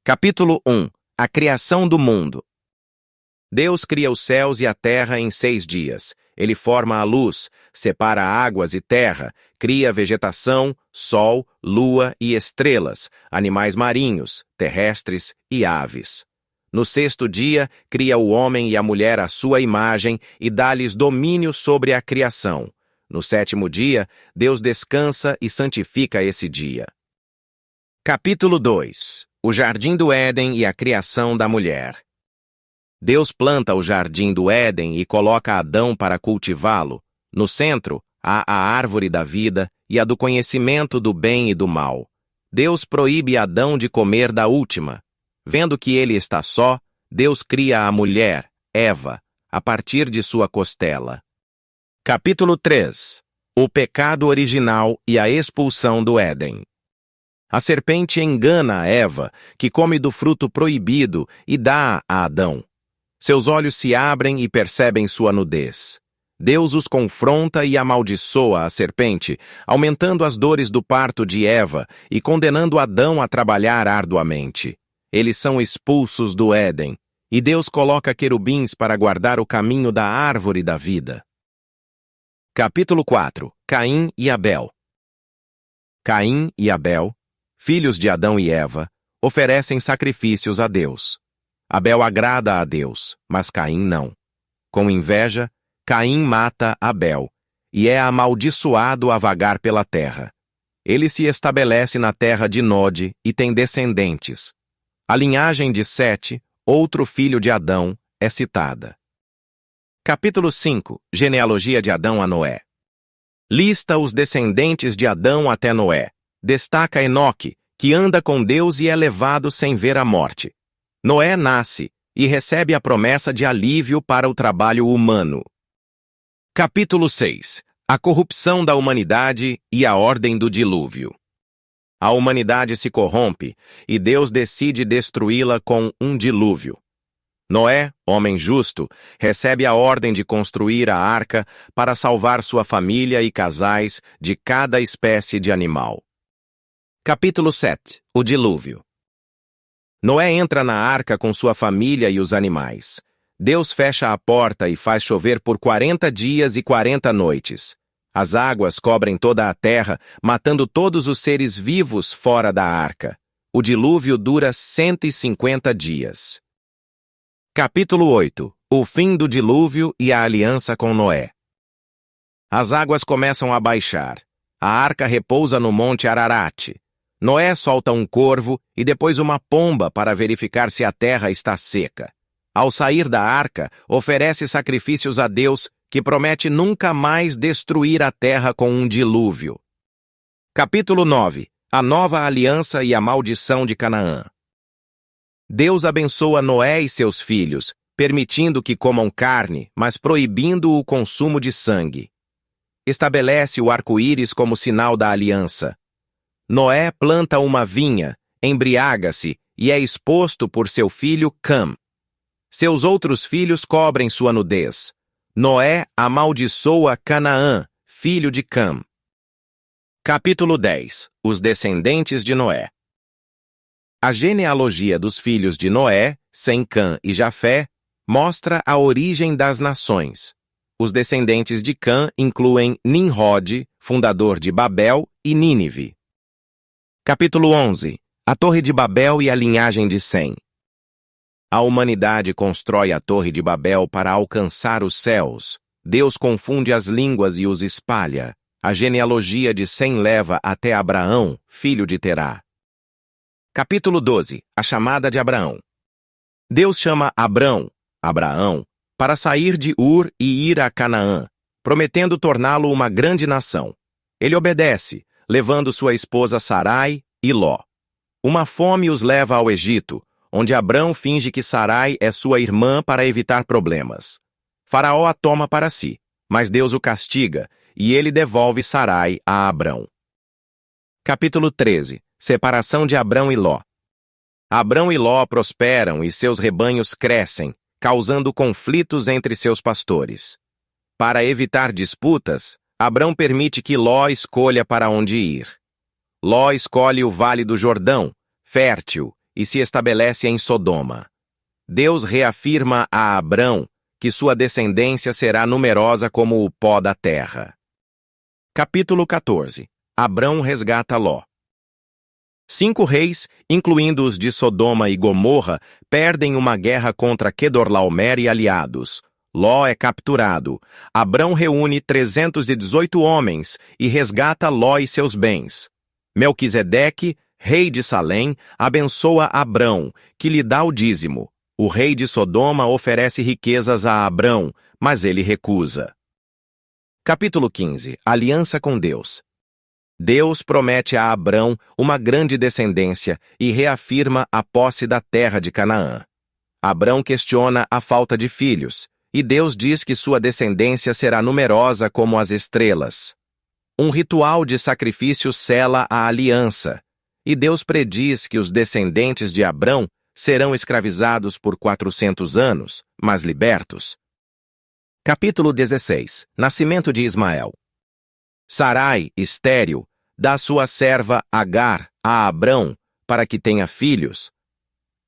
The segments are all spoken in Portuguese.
Capítulo 1. A criação do mundo. Deus cria os céus e a terra em 6 dias. Ele forma a luz, separa águas e terra, cria vegetação, sol, lua e estrelas, animais marinhos, terrestres e aves. No 6º dia, cria o homem e a mulher à sua imagem e dá-lhes domínio sobre a criação. No 7º dia, Deus descansa e santifica esse dia. Capítulo 2. O Jardim do Éden e a criação da mulher. Deus planta o Jardim do Éden e coloca Adão para cultivá-lo. No centro, há a árvore da vida e a do conhecimento do bem e do mal. Deus proíbe Adão de comer da última. Vendo que ele está só, Deus cria a mulher, Eva, a partir de sua costela. Capítulo 3. O pecado original e a expulsão do Éden. A serpente engana a Eva, que come do fruto proibido, e dá a Adão. Seus olhos se abrem e percebem sua nudez. Deus os confronta e amaldiçoa a serpente, aumentando as dores do parto de Eva e condenando Adão a trabalhar arduamente. Eles são expulsos do Éden, e Deus coloca querubins para guardar o caminho da árvore da vida. Capítulo 4. Caim e Abel. Caim e Abel, filhos de Adão e Eva, oferecem sacrifícios a Deus. Abel agrada a Deus, mas Caim não. Com inveja, Caim mata Abel, e é amaldiçoado a vagar pela terra. Ele se estabelece na terra de Nod e tem descendentes. A linhagem de Sete, outro filho de Adão, é citada. Capítulo 5. Genealogia de Adão a Noé. Lista os descendentes de Adão até Noé. Destaca Enoque, que anda com Deus e é levado sem ver a morte. Noé nasce e recebe a promessa de alívio para o trabalho humano. Capítulo 6. A corrupção da humanidade e a ordem do dilúvio. A humanidade se corrompe e Deus decide destruí-la com um dilúvio. Noé, homem justo, recebe a ordem de construir a arca para salvar sua família e casais de cada espécie de animal. Capítulo 7. O dilúvio. Noé entra na arca com sua família e os animais. Deus fecha a porta e faz chover por 40 dias e 40 noites. As águas cobrem toda a terra, matando todos os seres vivos fora da arca. O dilúvio dura 150 dias. Capítulo 8. O fim do dilúvio e a aliança com Noé. As águas começam a baixar. A arca repousa no monte Ararat. Noé solta um corvo e depois uma pomba para verificar se a terra está seca. Ao sair da arca, oferece sacrifícios a Deus, que promete nunca mais destruir a terra com um dilúvio. Capítulo 9. A nova aliança e a maldição de Canaã. Deus abençoa Noé e seus filhos, permitindo que comam carne, mas proibindo o consumo de sangue. Estabelece o arco-íris como sinal da aliança. Noé planta uma vinha, embriaga-se e é exposto por seu filho Cam. Seus outros filhos cobrem sua nudez. Noé amaldiçoa Canaã, filho de Cam. Capítulo 10. Os descendentes de Noé. A genealogia dos filhos de Noé, Sem, Cã e Jafé, mostra a origem das nações. Os descendentes de Cã incluem Nimrod, fundador de Babel, e Nínive. Capítulo 11. A Torre de Babel e a linhagem de Sem. A humanidade constrói a Torre de Babel para alcançar os céus. Deus confunde as línguas e os espalha. A genealogia de Sem leva até Abraão, filho de Terá. Capítulo 12. A chamada de Abraão. Deus chama Abraão, para sair de Ur e ir a Canaã, prometendo torná-lo uma grande nação. Ele obedece, levando sua esposa Sarai e Ló. Uma fome os leva ao Egito, onde Abrão finge que Sarai é sua irmã para evitar problemas. Faraó a toma para si, mas Deus o castiga, e ele devolve Sarai a Abrão. Capítulo 13. Separação de Abrão e Ló. Abrão e Ló prosperam e seus rebanhos crescem, causando conflitos entre seus pastores. Para evitar disputas, Abrão permite que Ló escolha para onde ir. Ló escolhe o Vale do Jordão, fértil, e se estabelece em Sodoma. Deus reafirma a Abrão que sua descendência será numerosa como o pó da terra. Capítulo 14. Abrão resgata Ló. 5 reis, incluindo os de Sodoma e Gomorra, perdem uma guerra contra Quedorlaomer e aliados. Ló é capturado. Abrão reúne 318 homens e resgata Ló e seus bens. Melquisedeque, rei de Salém, abençoa Abrão, que lhe dá o dízimo. O rei de Sodoma oferece riquezas a Abrão, mas ele recusa. Capítulo 15. Aliança com Deus. Deus promete a Abrão uma grande descendência e reafirma a posse da terra de Canaã. Abrão questiona a falta de filhos, e Deus diz que sua descendência será numerosa como as estrelas. Um ritual de sacrifício sela a aliança, e Deus prediz que os descendentes de Abrão serão escravizados por 400 anos, mas libertos. Capítulo 16. Nascimento de Ismael. Sarai, estéril, dá sua serva Agar a Abrão para que tenha filhos.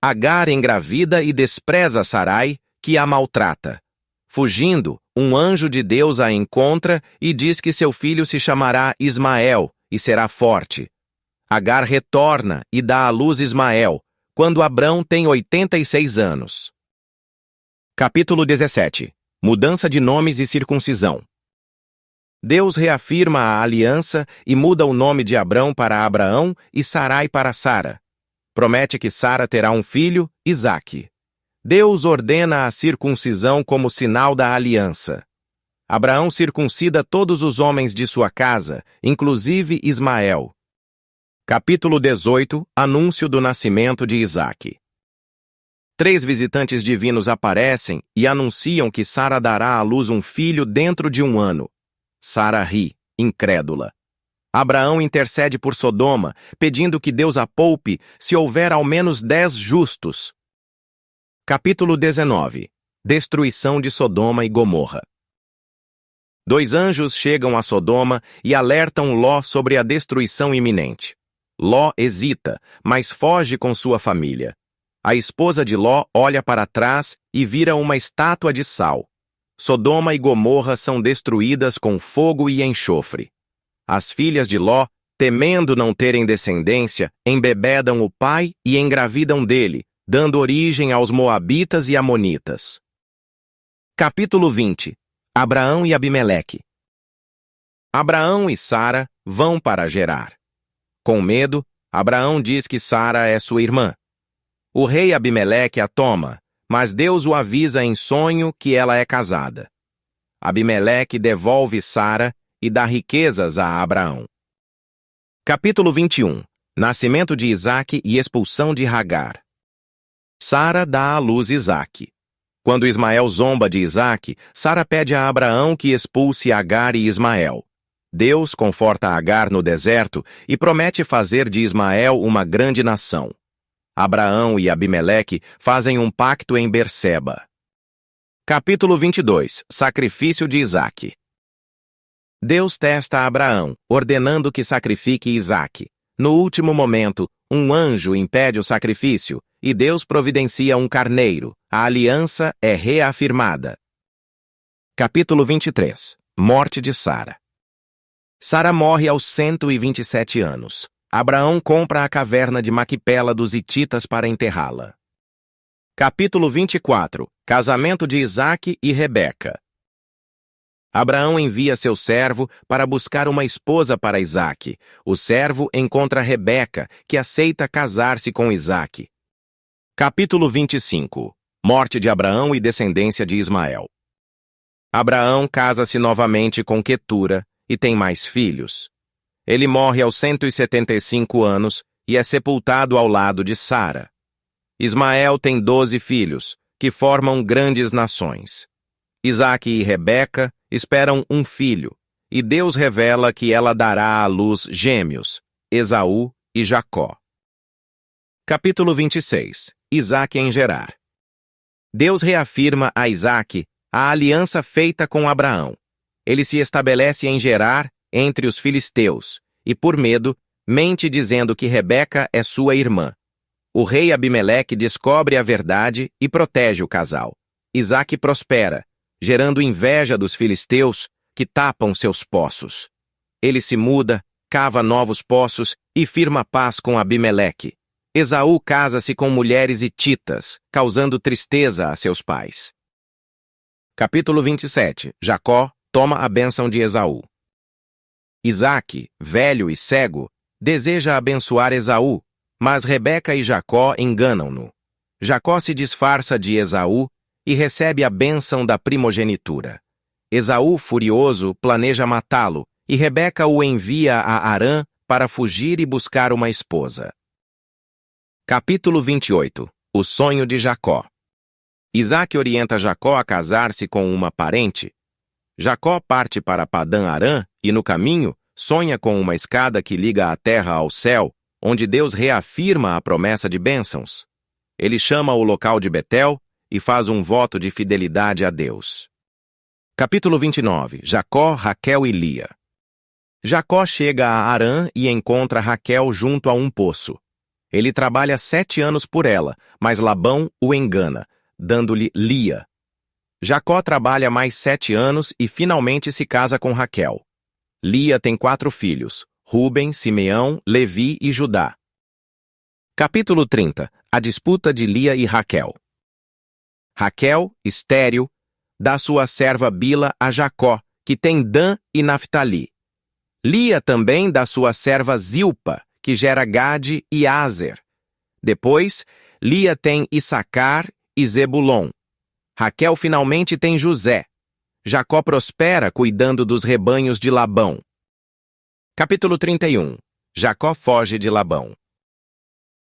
Agar engravida e despreza Sarai, que a maltrata. Fugindo, um anjo de Deus a encontra e diz que seu filho se chamará Ismael e será forte. Agar retorna e dá à luz Ismael, quando Abrão tem 86 anos. Capítulo 17. Mudança de nomes e circuncisão. Deus reafirma a aliança e muda o nome de Abrão para Abraão e Sarai para Sara. Promete que Sara terá um filho, Isaque. Deus ordena a circuncisão como sinal da aliança. Abraão circuncida todos os homens de sua casa, inclusive Ismael. Capítulo 18. Anúncio do nascimento de Isaque. 3 visitantes divinos aparecem e anunciam que Sara dará à luz um filho dentro de 1 ano. Sara ri, incrédula. Abraão intercede por Sodoma, pedindo que Deus a poupe se houver ao menos 10 justos. Capítulo 19. Destruição de Sodoma e Gomorra. 2 anjos chegam a Sodoma e alertam Ló sobre a destruição iminente. Ló hesita, mas foge com sua família. A esposa de Ló olha para trás e vira uma estátua de sal. Sodoma e Gomorra são destruídas com fogo e enxofre. As filhas de Ló, temendo não terem descendência, embebedam o pai e engravidam dele, dando origem aos moabitas e amonitas. Capítulo 20. Abraão e Abimeleque. Abraão e Sara vão para Gerar. Com medo, Abraão diz que Sara é sua irmã. O rei Abimeleque a toma, mas Deus o avisa em sonho que ela é casada. Abimeleque devolve Sara e dá riquezas a Abraão. Capítulo 21. Nascimento de Isaque e expulsão de Hagar. Sara dá à luz Isaque. Quando Ismael zomba de Isaque, Sara pede a Abraão que expulse Agar e Ismael. Deus conforta Agar no deserto e promete fazer de Ismael uma grande nação. Abraão e Abimeleque fazem um pacto em Berseba. Capítulo 22. Sacrifício de Isaque. Deus testa Abraão, ordenando que sacrifique Isaque. No último momento, um anjo impede o sacrifício e Deus providencia um carneiro. A aliança é reafirmada. Capítulo 23. Morte de Sara. Sara morre aos 127 anos. Abraão compra a caverna de Maquipela dos Hititas para enterrá-la. Capítulo 24. Casamento de Isaque e Rebeca. Abraão envia seu servo para buscar uma esposa para Isaque. O servo encontra Rebeca, que aceita casar-se com Isaque. Capítulo 25. Morte de Abraão e descendência de Ismael. Abraão casa-se novamente com Quetura e tem mais filhos. Ele morre aos 175 anos e é sepultado ao lado de Sara. Ismael tem 12 filhos, que formam grandes nações. Isaque e Rebeca esperam um filho, e Deus revela que ela dará à luz gêmeos, Esaú e Jacó. Capítulo 26. Isaque em Gerar. Deus reafirma a Isaque a aliança feita com Abraão. Ele se estabelece em Gerar, entre os filisteus, e por medo, mente dizendo que Rebeca é sua irmã. O rei Abimeleque descobre a verdade e protege o casal. Isaque prospera, gerando inveja dos filisteus que tapam seus poços. Ele se muda, cava novos poços e firma paz com Abimeleque. Esaú casa-se com mulheres hititas, causando tristeza a seus pais. Capítulo 27. Jacó toma a bênção de Esaú. Isaque, velho e cego, deseja abençoar Esaú, mas Rebeca e Jacó enganam-no. Jacó se disfarça de Esaú e recebe a bênção da primogenitura. Esaú, furioso, planeja matá-lo, e Rebeca o envia a Harã para fugir e buscar uma esposa. Capítulo 28. O sonho de Jacó. Isaque orienta Jacó a casar-se com uma parente. Jacó parte para Padã-Arã e, no caminho, sonha com uma escada que liga a terra ao céu, onde Deus reafirma a promessa de bênçãos. Ele chama o local de Betel e faz um voto de fidelidade a Deus. Capítulo 29. Jacó, Raquel e Lia. Jacó chega a Harã e encontra Raquel junto a um poço. Ele trabalha 7 anos por ela, mas Labão o engana, dando-lhe Lia. Jacó trabalha mais 7 anos e finalmente se casa com Raquel. Lia tem 4 filhos, Rúben, Simeão, Levi e Judá. Capítulo 30. A disputa de Lia e Raquel. Raquel, estéril, dá sua serva Bila a Jacó, que tem Dan e Naftali. Lia também dá sua serva Zilpa, que gera Gade e Aser. Depois, Lia tem Issacar e Zebulon. Raquel finalmente tem José. Jacó prospera cuidando dos rebanhos de Labão. Capítulo 31. Jacó foge de Labão.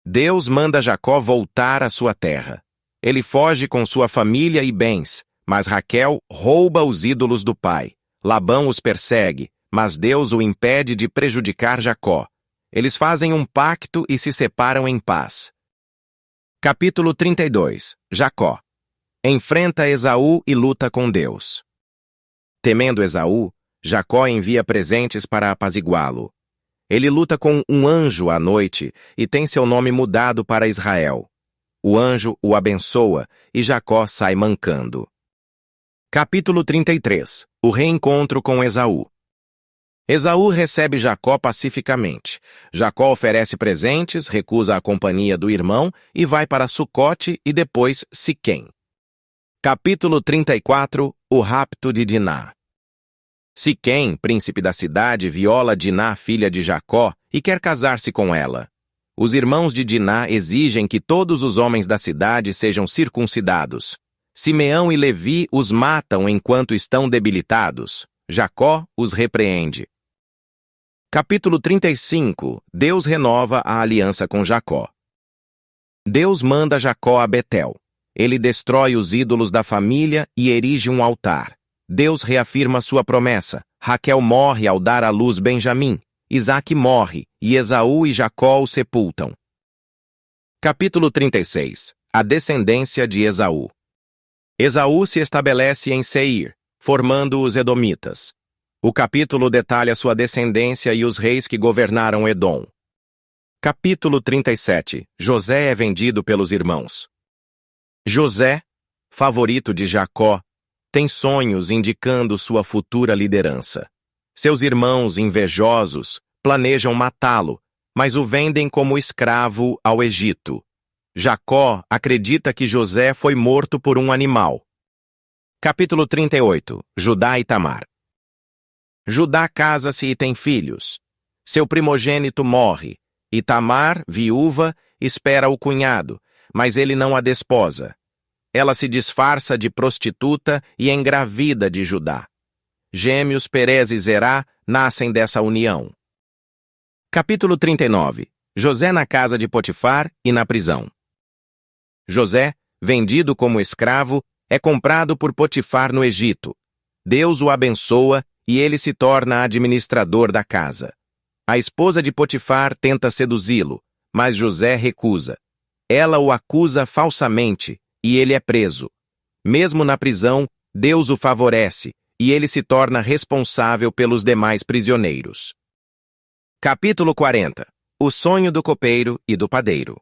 Deus manda Jacó voltar à sua terra. Ele foge com sua família e bens, mas Raquel rouba os ídolos do pai. Labão os persegue, mas Deus o impede de prejudicar Jacó. Eles fazem um pacto e se separam em paz. Capítulo 32. Jacó. Enfrenta Esaú e luta com Deus. Temendo Esaú, Jacó envia presentes para apaziguá-lo. Ele luta com um anjo à noite e tem seu nome mudado para Israel. O anjo o abençoa e Jacó sai mancando. Capítulo 33. O reencontro com Esaú. Esaú recebe Jacó pacificamente. Jacó oferece presentes, recusa a companhia do irmão e vai para Sucote e depois Siquém. Capítulo 34. O rapto de Diná. Siquém, príncipe da cidade, viola Diná, filha de Jacó, e quer casar-se com ela. Os irmãos de Diná exigem que todos os homens da cidade sejam circuncidados. Simeão e Levi os matam enquanto estão debilitados. Jacó os repreende. Capítulo 35. Deus renova a aliança com Jacó. Deus manda Jacó a Betel. Ele destrói os ídolos da família e erige um altar. Deus reafirma sua promessa. Raquel morre ao dar à luz Benjamim. Isaque morre, e Esaú e Jacó o sepultam. Capítulo 36. A descendência de Esaú. Esaú se estabelece em Seir, formando os Edomitas. O capítulo detalha sua descendência e os reis que governaram Edom. Capítulo 37. José é vendido pelos irmãos. José, favorito de Jacó, tem sonhos indicando sua futura liderança. Seus irmãos invejosos planejam matá-lo, mas o vendem como escravo ao Egito. Jacó acredita que José foi morto por um animal. Capítulo 38. Judá e Tamar. Judá casa-se e tem filhos. Seu primogênito morre, e Tamar, viúva, espera o cunhado, mas ele não a desposa. Ela se disfarça de prostituta e engravida de Judá. Gêmeos Perez e Zerá nascem dessa união. Capítulo 39. José na casa de Potifar e na prisão. José, vendido como escravo, é comprado por Potifar no Egito. Deus o abençoa e ele se torna administrador da casa. A esposa de Potifar tenta seduzi-lo, mas José recusa. Ela o acusa falsamente e ele é preso. Mesmo na prisão, Deus o favorece e ele se torna responsável pelos demais prisioneiros. Capítulo 40. O sonho do copeiro e do padeiro.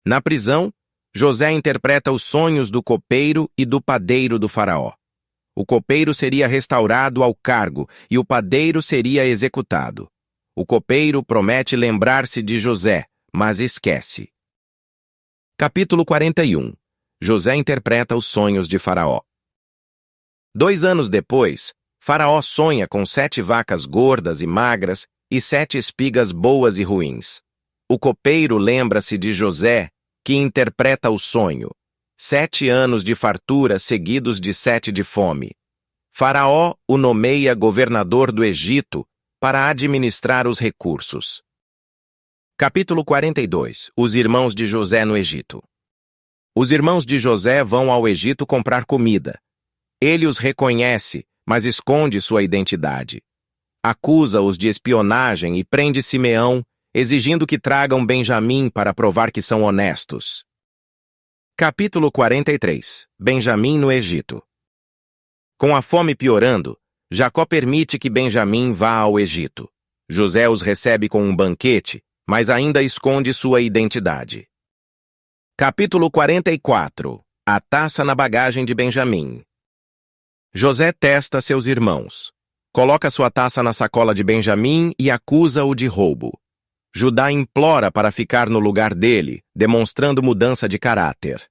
Na prisão, José interpreta os sonhos do copeiro e do padeiro do faraó. O copeiro seria restaurado ao cargo e o padeiro seria executado. O copeiro promete lembrar-se de José, mas esquece. Capítulo 41. José interpreta os sonhos de Faraó. 2 anos depois, Faraó sonha com 7 vacas gordas e magras e 7 espigas boas e ruins. O copeiro lembra-se de José, que interpreta o sonho. 7 anos de fartura seguidos de 7 de fome. Faraó o nomeia governador do Egito para administrar os recursos. Capítulo 42. Os irmãos de José no Egito. Os irmãos de José vão ao Egito comprar comida. Ele os reconhece, mas esconde sua identidade. Acusa-os de espionagem e prende Simeão, exigindo que tragam Benjamim para provar que são honestos. Capítulo 43. Benjamim no Egito. Com a fome piorando, Jacó permite que Benjamim vá ao Egito. José os recebe com um banquete, mas ainda esconde sua identidade. Capítulo 44. A taça na bagagem de Benjamim. José testa seus irmãos. Coloca sua taça na sacola de Benjamim e acusa-o de roubo. Judá implora para ficar no lugar dele, demonstrando mudança de caráter.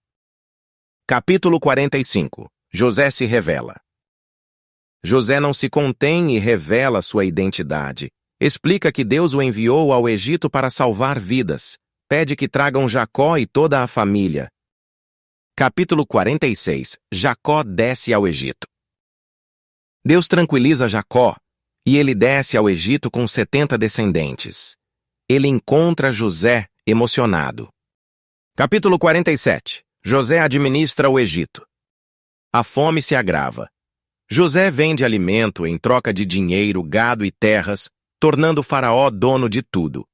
Capítulo 45. José se revela. José não se contém e revela sua identidade. Explica que Deus o enviou ao Egito para salvar vidas. Pede que tragam Jacó e toda a família. Capítulo 46. Jacó desce ao Egito. Deus tranquiliza Jacó, e ele desce ao Egito com 70 descendentes. Ele encontra José emocionado. Capítulo 47. José administra o Egito. A fome se agrava. José vende alimento em troca de dinheiro, gado e terras, tornando Faraó dono de tudo.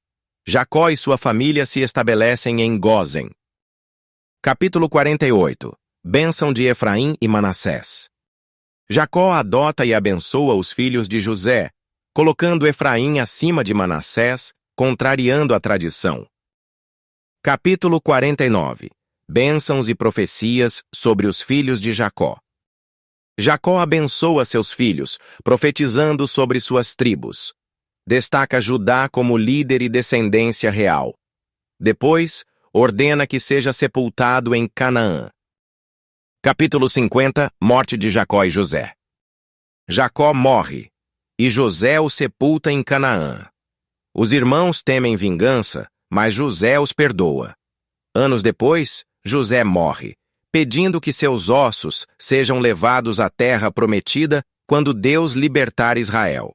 Jacó e sua família se estabelecem em Gósen. Capítulo 48. Bênção de Efraim e Manassés. Jacó adota e abençoa os filhos de José, colocando Efraim acima de Manassés, contrariando a tradição. Capítulo 49. Bênçãos e profecias sobre os filhos de Jacó. Jacó abençoa seus filhos, profetizando sobre suas tribos. Destaca Judá como líder e descendência real. Depois, ordena que seja sepultado em Canaã. Capítulo 50. Morte de Jacó e José. Jacó morre, e José o sepulta em Canaã. Os irmãos temem vingança, mas José os perdoa. Anos depois, José morre, pedindo que seus ossos sejam levados à terra prometida quando Deus libertar Israel.